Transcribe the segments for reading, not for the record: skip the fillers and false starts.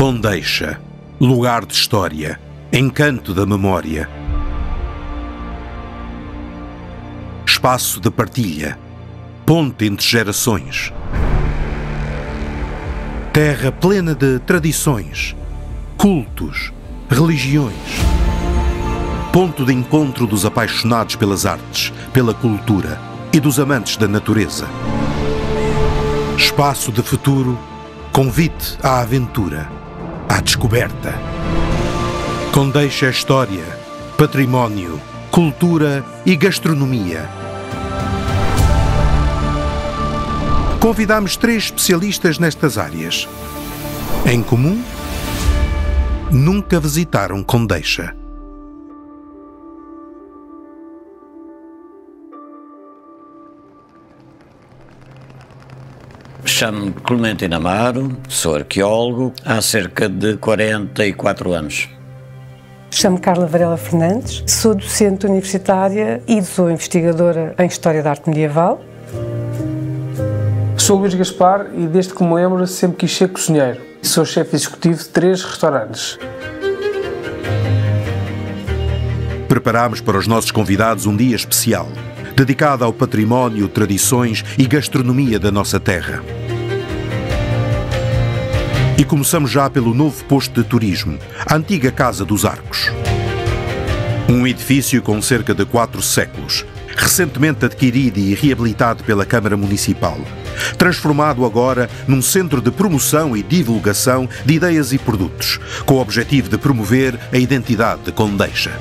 Condeixa, lugar de história, encanto da memória. Espaço de partilha, ponte entre gerações. Terra plena de tradições, cultos, religiões. Ponto de encontro dos apaixonados pelas artes, pela cultura e dos amantes da natureza. Espaço de futuro, convite à aventura, à descoberta. Condeixa é história, património, cultura e gastronomia. Convidamos 3 especialistas nestas áreas. Em comum, nunca visitaram Condeixa. Chamo-me Clementino Amaro, sou arqueólogo há cerca de 44 anos. Chamo-me Carla Varela Fernandes, sou docente universitária e sou investigadora em História da Arte Medieval. Sou Luís Gaspar e desde que me lembro sempre quis ser cozinheiro. Sou chefe executivo de 3 restaurantes. Preparámos para os nossos convidados um dia especial, dedicado ao património, tradições e gastronomia da nossa terra. E começamos já pelo novo posto de turismo, a antiga Casa dos Arcos. Um edifício com cerca de 4 séculos, recentemente adquirido e reabilitado pela Câmara Municipal, transformado agora num centro de promoção e divulgação de ideias e produtos, com o objetivo de promover a identidade de Condeixa.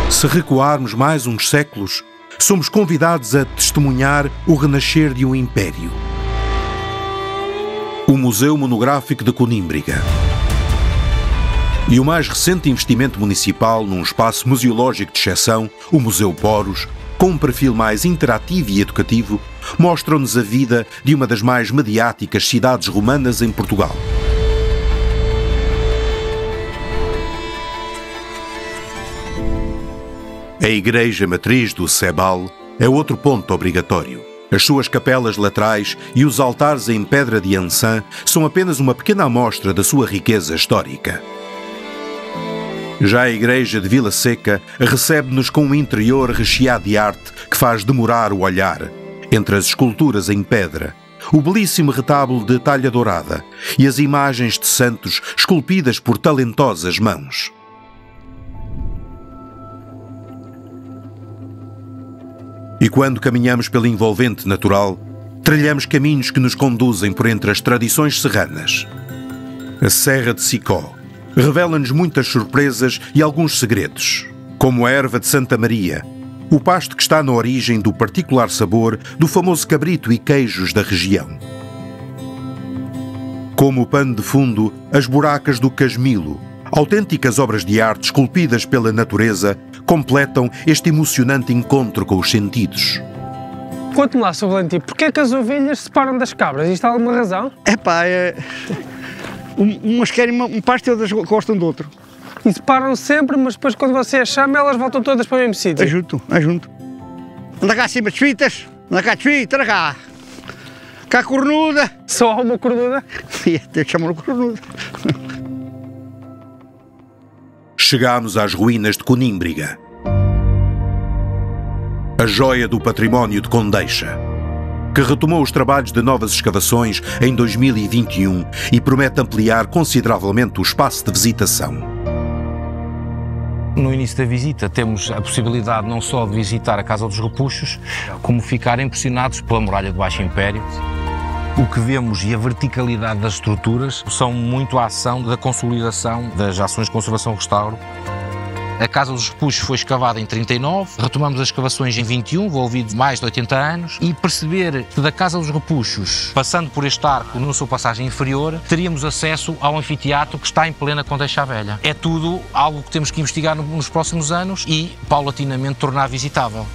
Se recuarmos mais uns séculos, somos convidados a testemunhar o renascer de um império. O Museu Monográfico de Conímbriga. E o mais recente investimento municipal num espaço museológico de exceção, o Museu Poros, com um perfil mais interativo e educativo, mostram-nos a vida de uma das mais mediáticas cidades romanas em Portugal. A igreja matriz do Cebal é outro ponto obrigatório. As suas capelas laterais e os altares em pedra de Ançã são apenas uma pequena amostra da sua riqueza histórica. Já a igreja de Vila Seca recebe-nos com um interior recheado de arte que faz demorar o olhar, entre as esculturas em pedra, o belíssimo retábulo de talha dourada e as imagens de santos esculpidas por talentosas mãos. E quando caminhamos pela envolvente natural, trilhamos caminhos que nos conduzem por entre as tradições serranas. A Serra de Sicó revela-nos muitas surpresas e alguns segredos, como a erva de Santa Maria, o pasto que está na origem do particular sabor do famoso cabrito e queijos da região. Como o pano de fundo, as buracas do Casmilo, autênticas obras de arte esculpidas pela natureza, completam este emocionante encontro com os sentidos. Conte-me lá, Sr. Valentim, porquê é que as ovelhas se separam das cabras? Isto há alguma razão? Umas querem um pasto e outras gostam do outro. E separam sempre, mas depois quando você as chama, elas voltam todas para o mesmo sítio? É junto. Anda cá acima, desfitas. Anda cá, desfita, anda cá. Cá cornuda. Só há uma cornuda? Tem que chamar-lhe cornuda. Chegámos às ruínas de Conímbriga, a joia do património de Condeixa, que retomou os trabalhos de novas escavações em 2021 e promete ampliar consideravelmente o espaço de visitação. No início da visita temos a possibilidade não só de visitar a Casa dos Repuxos, como ficar impressionados pela muralha do Baixo Império. O que vemos e a verticalidade das estruturas são muito a ação da consolidação das ações de conservação-restauro. A Casa dos Repuxos foi escavada em 39, retomamos as escavações em 21, envolvidos mais de 80 anos, e perceber que da Casa dos Repuxos, passando por este arco na sua passagem inferior, teríamos acesso ao anfiteatro que está em plena Condeixa Velha. É tudo algo que temos que investigar nos próximos anos e, paulatinamente, tornar visitável.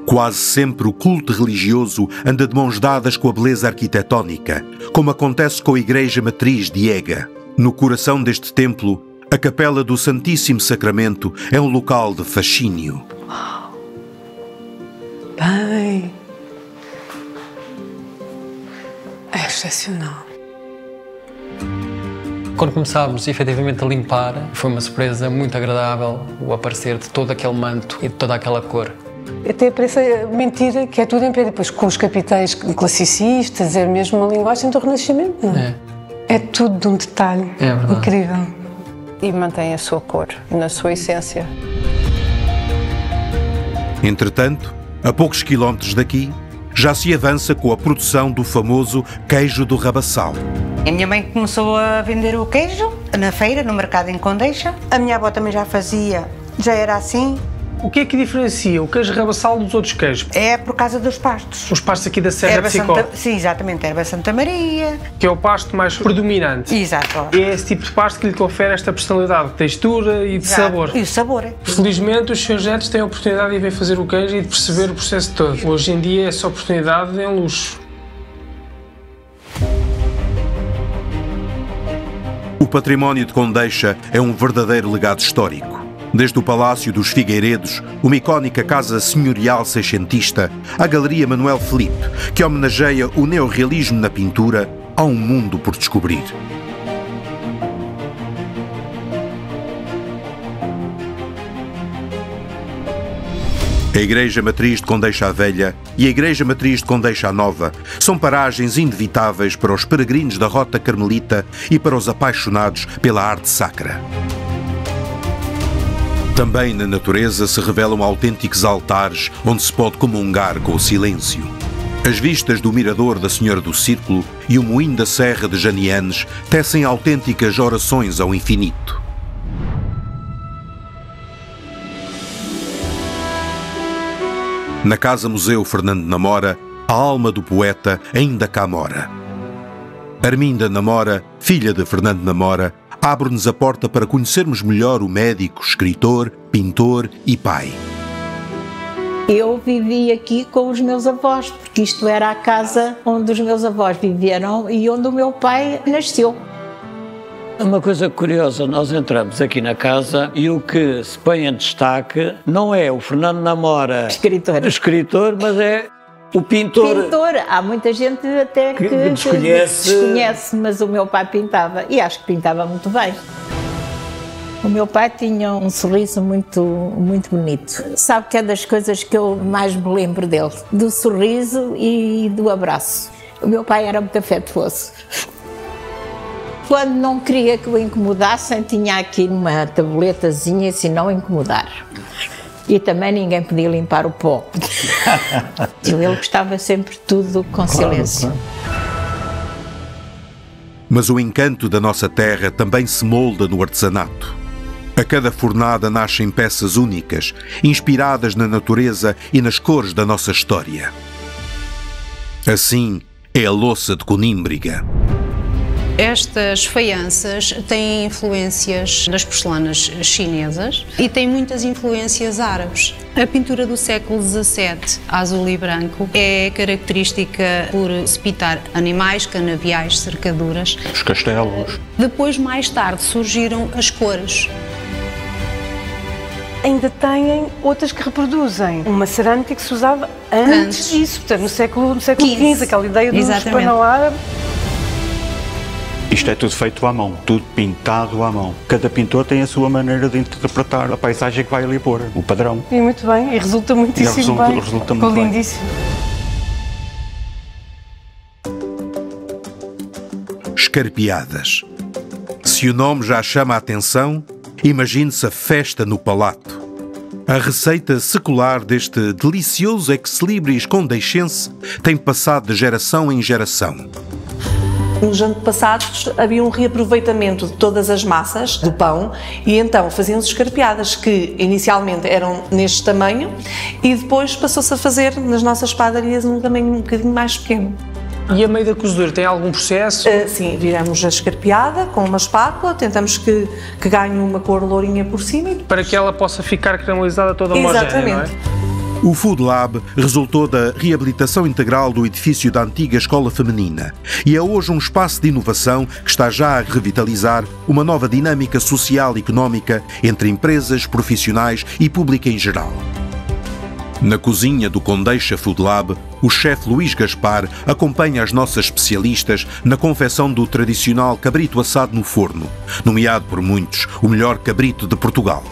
Quase sempre o culto religioso anda de mãos dadas com a beleza arquitetónica, como acontece com a Igreja Matriz de Ega. No coração deste templo, a Capela do Santíssimo Sacramento é um local de fascínio. Uau! Bem... é excepcional. Quando começámos efetivamente a limpar, foi uma surpresa muito agradável o aparecer de todo aquele manto e de toda aquela cor. Até parece mentira que é tudo em pedra, depois com os capitéis classicistas, é mesmo uma linguagem do Renascimento, não é? É tudo de um detalhe incrível. E mantém a sua cor, na sua essência. Entretanto, a poucos quilómetros daqui, já se avança com a produção do famoso queijo do Rabassal. A minha mãe começou a vender o queijo na feira, no mercado em Condeixa. A minha avó também já fazia, já era assim. O que é que diferencia o queijo Rabassal dos outros queijos? É por causa dos pastos. Os pastos aqui da Serra de Sicó. Sim, exatamente, erva Santa Maria. Que é o pasto mais predominante. Exato. E é esse tipo de pasto que lhe confere esta personalidade de textura e de sabor. E o sabor. Felizmente os seus netos têm a oportunidade de ver fazer o queijo e de perceber o processo todo. Hoje em dia essa oportunidade é um luxo. O património de Condeixa é um verdadeiro legado histórico. Desde o Palácio dos Figueiredos, uma icónica casa senhorial seiscentista, à Galeria Manuel Filipe, que homenageia o neorrealismo na pintura, há um mundo por descobrir. A Igreja Matriz de Condeixa a Velha e a Igreja Matriz de Condeixa a Nova são paragens inevitáveis para os peregrinos da Rota Carmelita e para os apaixonados pela arte sacra. Também na natureza se revelam autênticos altares onde se pode comungar com o silêncio. As vistas do Mirador da Senhora do Círculo e o Moinho da Serra de Janianes tecem autênticas orações ao infinito. Na Casa-Museu Fernando Namora, a alma do poeta ainda cá mora. Arminda Namora, filha de Fernando Namora, abre-nos a porta para conhecermos melhor o médico, escritor, pintor e pai. Eu vivi aqui com os meus avós, porque isto era a casa onde os meus avós viveram e onde o meu pai nasceu. Uma coisa curiosa, nós entramos aqui na casa e o que se põe em destaque não é o Fernando Namora, escritor, mas é o pintor. Há muita gente até que desconhece, mas o meu pai pintava e acho que pintava muito bem. O meu pai tinha um sorriso muito bonito. Sabe que é das coisas que eu mais me lembro dele, do sorriso e do abraço. O meu pai era muito afetuoso. Quando não queria que o incomodassem, tinha aqui uma tabuletazinha assim, não incomodar. E também ninguém podia limpar o pó. Ele gostava sempre tudo com silêncio. Mas o encanto da nossa terra também se molda no artesanato. A cada fornada nascem peças únicas, inspiradas na natureza e nas cores da nossa história. Assim é a louça de Conímbriga. Estas faianças têm influências das porcelanas chinesas e têm muitas influências árabes. A pintura do século XVII, azul e branco, é característica por se pintar animais, canaviais, cercaduras. Os castelos. Depois, mais tarde, surgiram as cores. Ainda têm outras que reproduzem uma cerâmica que se usava antes disso, portanto, no século XV, aquela ideia do espanhol árabe. Isto é tudo feito à mão, tudo pintado à mão. Cada pintor tem a sua maneira de interpretar a paisagem que vai ali pôr, o padrão. E muito bem, e resulta muitíssimo bem. Resulta muito bem. Lindíssimo. Escarpeadas. Se o nome já chama a atenção, imagine-se a festa no palato. A receita secular deste delicioso ex-libris condeixense tem passado de geração em geração. Nos antepassados havia um reaproveitamento de todas as massas do pão e então faziam-se escarpeadas que inicialmente eram neste tamanho e depois passou-se a fazer nas nossas padarias um tamanho um bocadinho mais pequeno. E a meio da cozedura tem algum processo? Sim, viramos a escarpeada com uma espátula, tentamos que ganhe uma cor lourinha por cima. Para que ela possa ficar caramelizada toda homogénea, não é? O Food Lab resultou da reabilitação integral do edifício da antiga escola feminina e é hoje um espaço de inovação que está já a revitalizar uma nova dinâmica social e económica entre empresas, profissionais e público em geral. Na cozinha do Condeixa Food Lab, o chefe Luís Gaspar acompanha as nossas especialistas na confecção do tradicional cabrito assado no forno, nomeado por muitos o melhor cabrito de Portugal.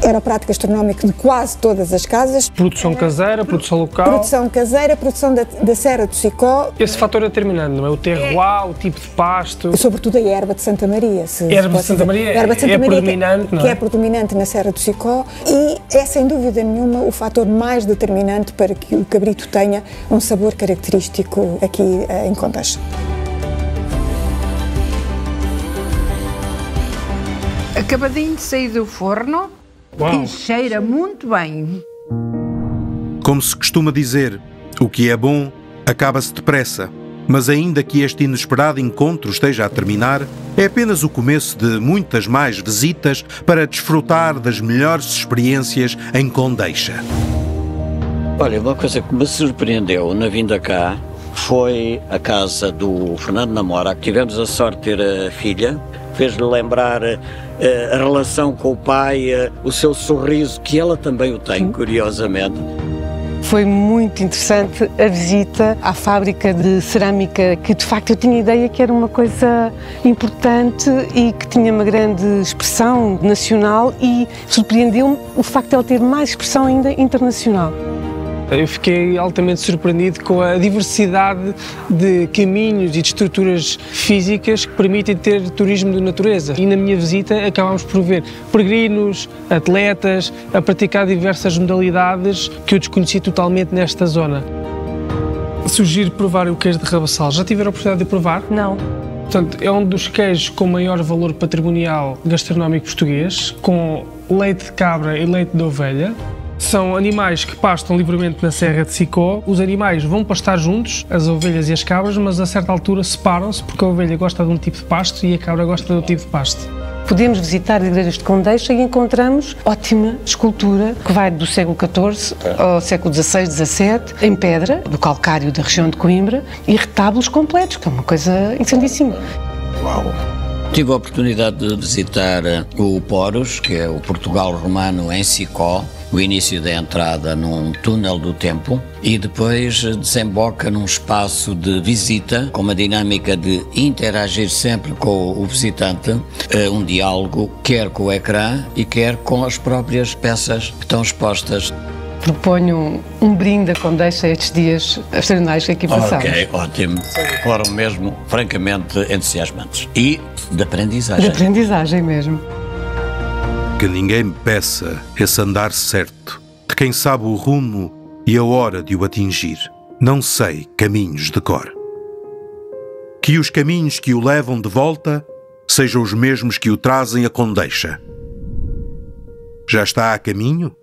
Era o prato gastronómico de quase todas as casas. Produção caseira, produção local. Produção caseira, produção da Serra do Sicó. Esse fator é determinante, não é? O terroir, o tipo de pasto. Sobretudo a erva de Santa Maria. Erva de Santa Maria é predominante, não é? Que é predominante na Serra do Sicó e é sem dúvida nenhuma o fator mais determinante para que o cabrito tenha um sabor característico aqui em Condeixa. Acabadinho de sair do forno. Uau. E cheira muito bem. Como se costuma dizer, o que é bom acaba-se depressa. Mas ainda que este inesperado encontro esteja a terminar, é apenas o começo de muitas mais visitas para desfrutar das melhores experiências em Condeixa. Olha, uma coisa que me surpreendeu na vinda cá foi a casa do Fernando Namora, que tivemos a sorte de ter a filha. Fez-lhe lembrar a relação com o pai, o seu sorriso, que ela também o tem, curiosamente. Foi muito interessante a visita à fábrica de cerâmica, que de facto eu tinha ideia que era uma coisa importante e que tinha uma grande expressão nacional e surpreendeu-me o facto de ela ter mais expressão ainda internacional. Eu fiquei altamente surpreendido com a diversidade de caminhos e de estruturas físicas que permitem ter turismo de natureza. E na minha visita acabámos por ver peregrinos, atletas, a praticar diversas modalidades que eu desconheci totalmente nesta zona. Sugiro provar o queijo de Rabassal. Já tiveram a oportunidade de provar? Não. Portanto, é um dos queijos com maior valor patrimonial gastronómico português, com leite de cabra e leite de ovelha. São animais que pastam livremente na Serra de Sicó. Os animais vão pastar juntos, as ovelhas e as cabras, mas a certa altura separam-se porque a ovelha gosta de um tipo de pasto e a cabra gosta de outro tipo de pasto. Podemos visitar as igrejas de Condeixa e encontramos ótima escultura que vai do século XIV ao século XVI, XVII, em pedra, do calcário da região de Coimbra, e retábulos completos, que é uma coisa interessantíssima. Uau! Tive a oportunidade de visitar o Poros, que é o Portugal romano em Sicó, o início da entrada num túnel do tempo e depois desemboca num espaço de visita com uma dinâmica de interagir sempre com o visitante, um diálogo quer com o ecrã e quer com as próprias peças que estão expostas. Proponho um brinde a Condeixa estes dias extraordinários que aqui passamos. Ok, ótimo. Foram mesmo francamente entusiasmantes e de aprendizagem. De aprendizagem mesmo. Que ninguém me peça esse andar certo, de quem sabe o rumo e a hora de o atingir. Não sei caminhos de cor. Que os caminhos que o levam de volta sejam os mesmos que o trazem a Condeixa. Já está a caminho?